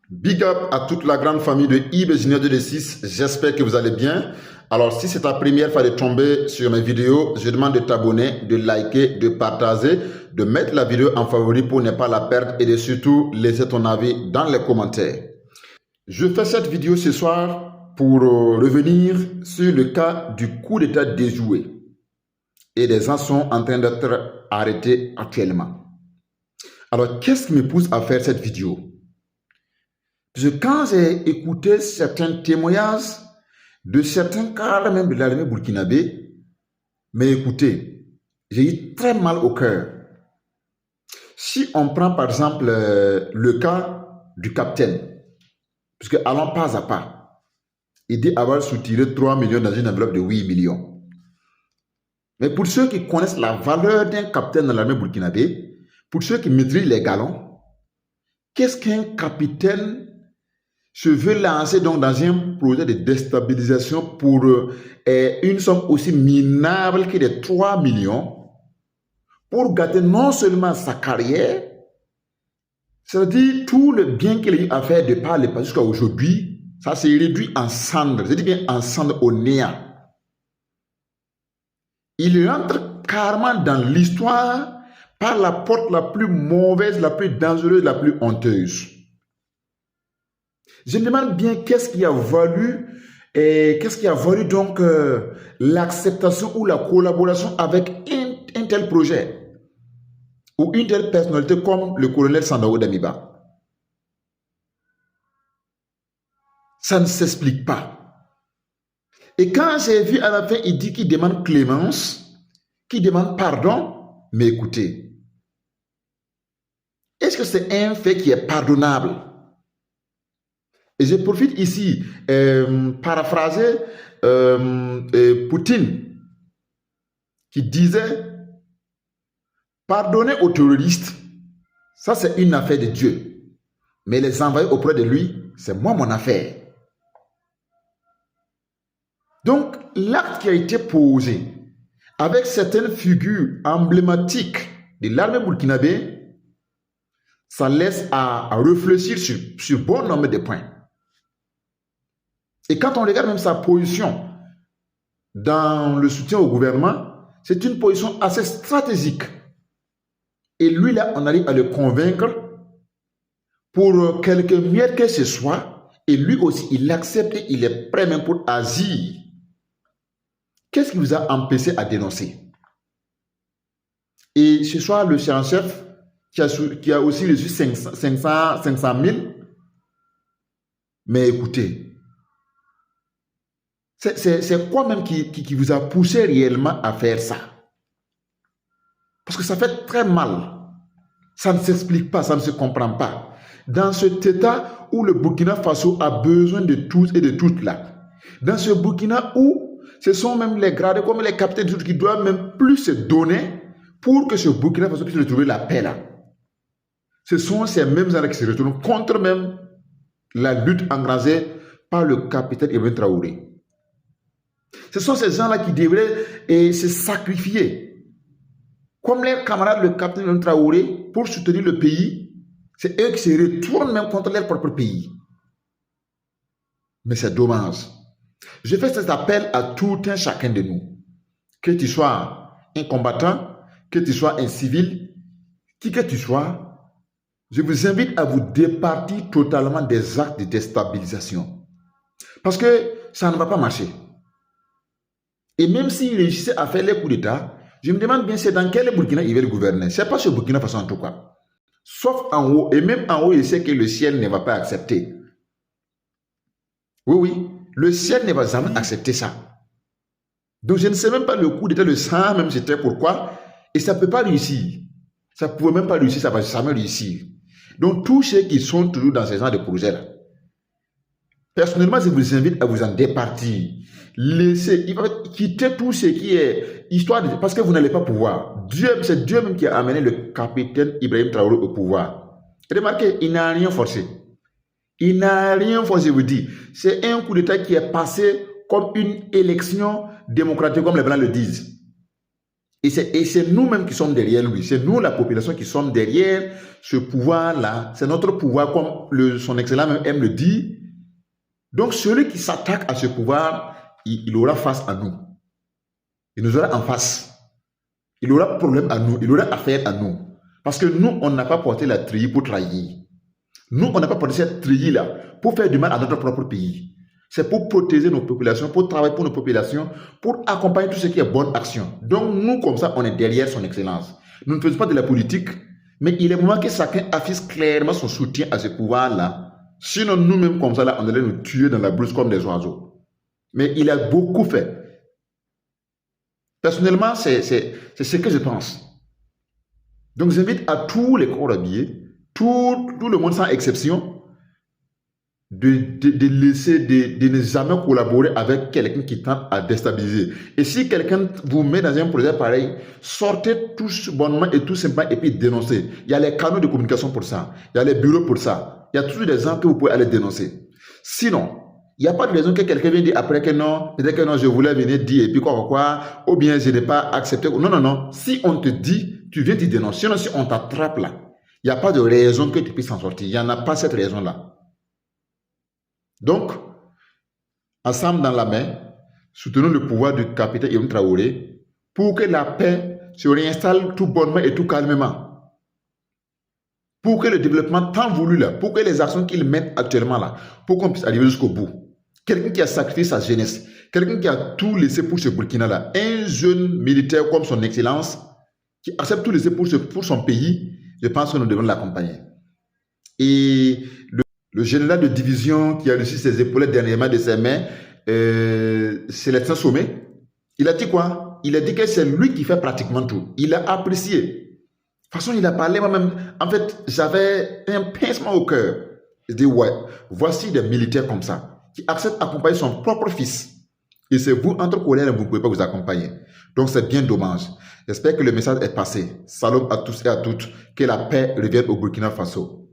Big up à toute la grande famille de IB Junior 2D6, j'espère que vous allez bien. Alors si c'est ta première fois de tomber sur mes vidéos, je demande de t'abonner, de liker, de partager, de mettre la vidéo en favori pour ne pas la perdre et de surtout laisser ton avis dans les commentaires. Je fais cette vidéo ce soir pour revenir sur le cas du coup d'état déjoué et des gens sont en train d'être arrêtés actuellement. Alors qu'est-ce qui me pousse à faire cette vidéo? Parce que quand j'ai écouté certains témoignages de certains cadres même de l'armée burkinabé, mais écoutez, j'ai eu très mal au cœur. Si on prend par exemple le cas du capitaine, puisque allons pas à pas, il dit avoir soutiré 3 millions dans une enveloppe de 8 millions. Mais pour ceux qui connaissent la valeur d'un capitaine dans l'armée burkinabé, pour ceux qui maîtrisent les galons, qu'est-ce qu'un capitaine se veut lancer donc dans un projet de déstabilisation pour une somme aussi minable que de 3 millions pour gâter non seulement sa carrière, c'est-à-dire tout le bien qu'il a eu à faire de par le passé jusqu'à aujourd'hui, ça s'est réduit en cendres, je dis bien en cendres au néant. Il rentre carrément dans l'histoire par la porte la plus mauvaise, la plus dangereuse, la plus honteuse. Je me demande bien qu'est-ce qui a valu donc l'acceptation ou la collaboration avec un tel projet ou une telle personnalité comme le colonel Sandaogo Damiba. Ça ne s'explique pas. Et quand j'ai vu à la fin, il dit qu'il demande clémence, qu'il demande pardon, mais écoutez, est-ce que c'est un fait qui est pardonnable? Et je profite ici, paraphraser Poutine, qui disait, pardonner aux terroristes, ça c'est une affaire de Dieu. Mais les envoyer auprès de lui, c'est moi mon affaire. Donc, l'acte qui a été posé avec certaines figures emblématiques de l'armée burkinabé, ça laisse à réfléchir sur bon nombre de points. Et quand on regarde même sa position dans le soutien au gouvernement, c'est une position assez stratégique. Et lui, là, on arrive à le convaincre pour quelque miettes que ce soit. Et lui aussi, il accepte et il est prêt même pour agir. Qu'est-ce qui vous a empêché à dénoncer? Et ce soir, le chef qui a aussi reçu 500 000. Mais écoutez, c'est quoi même qui vous a poussé réellement à faire ça? Parce que ça fait très mal. Ça ne s'explique pas, ça ne se comprend pas. Dans cet état où le Burkina Faso a besoin de tous et de toutes là, dans ce Burkina où ce sont même les gradés comme les capitaines qui doivent même plus se donner pour que ce Burkina Faso puisse retrouver la paix là. Ce sont ces mêmes gens qui se retournent contre même la lutte engagée par le capitaine Ibrahim Traoré. Ce sont ces gens-là qui devraient se sacrifier. Comme leurs camarades, le capitaine Ibrahim Traoré, pour soutenir le pays, c'est eux qui se retournent même contre leur propre pays. Mais c'est dommage. Je fais cet appel à tout un chacun de nous. Que tu sois un combattant, que tu sois un civil, qui que tu sois, je vous invite à vous départir totalement des actes de déstabilisation. Parce que ça ne va pas marcher. Et même s'il réussissait à faire les coups d'État, je me demande bien c'est dans quel Burkina il va gouverner. Ce n'est pas ce Burkina Faso en tout cas. Sauf en haut. Et même en haut, il sait que le ciel ne va pas accepter. Oui, le ciel ne va jamais accepter ça. Donc je ne sais même pas le coup d'État, le sang, même c'était pourquoi. Et ça ne peut pas réussir. Ça ne pouvait même pas réussir, ça ne va jamais réussir. Donc tous ceux qui sont toujours dans ces genres de projets-là, personnellement, je vous invite à vous en départir. Laissez, quitter tout ce qui est histoire, parce que vous n'allez pas pouvoir. C'est Dieu même qui a amené le capitaine Ibrahim Traoré au pouvoir. Remarquez, il n'a rien forcé. Il n'a rien forcé, je vous dis. C'est un coup d'État qui est passé comme une élection démocratique, comme les Blancs le disent. Et c'est nous-mêmes qui sommes derrière lui. C'est nous, la population, qui sommes derrière ce pouvoir-là. C'est notre pouvoir, comme son Excellence même aime le dire. Donc, celui qui s'attaque à ce pouvoir, il aura face à nous. Il nous aura en face. Il aura problème à nous. Il aura affaire à nous. Parce que nous, on n'a pas porté la treillis pour trahir. Nous, on n'a pas porté cette treillis-là pour faire du mal à notre propre pays. C'est pour protéger nos populations, pour travailler pour nos populations, pour accompagner tout ce qui est bonne action. Donc, nous, comme ça, on est derrière son Excellence. Nous ne faisons pas de la politique, mais il est moment que chacun affiche clairement son soutien à ce pouvoir-là. Sinon, nous-mêmes, comme ça, là, on allait nous tuer dans la brousse comme des oiseaux. Mais il a beaucoup fait. Personnellement, c'est ce que je pense. Donc, j'invite à tous les corps habillés, tout le monde sans exception, de laisser, de ne jamais collaborer avec quelqu'un qui tente à déstabiliser. Et si quelqu'un vous met dans un projet pareil, sortez tous bonnement et tout simplement et puis dénoncez. Il y a les canaux de communication pour ça. Il y a les bureaux pour ça. Il y a toujours des gens que vous pouvez aller dénoncer. Sinon, il n'y a pas de raison que quelqu'un vienne dire après que non, je voulais venir dire et puis quoi, ou bien je n'ai pas accepté. Non, non, non. Si on te dit, tu viens te dénoncer. Sinon, si on t'attrape là, il n'y a pas de raison que tu puisses en sortir. Il n'y en a pas cette raison-là. Donc, ensemble dans la main, soutenons le pouvoir du capitaine Ibrahim Traoré pour que la paix se réinstalle tout bonnement et tout calmement. Pour que le développement tant voulu là, pour que les actions qu'il mène actuellement là, pour qu'on puisse arriver jusqu'au bout. Quelqu'un qui a sacrifié sa jeunesse, quelqu'un qui a tout laissé pour ce Burkina là, un jeune militaire comme son Excellence, qui accepte tout laisser pour son pays, je pense que nous devons l'accompagner. Et le général de division qui a reçu ses épaulettes dernièrement de ses mains, Célestin Sommet, il a dit quoi? Il a dit que c'est lui qui fait pratiquement tout. Il a apprécié. De toute façon, il a parlé moi-même. En fait, j'avais un pincement au cœur. Je dis, ouais, voici des militaires comme ça, qui acceptent d'accompagner son propre fils. Et c'est vous, entre collègues, vous ne pouvez pas vous accompagner. Donc, c'est bien dommage. J'espère que le message est passé. Salam à tous et à toutes. Que la paix revienne au Burkina Faso.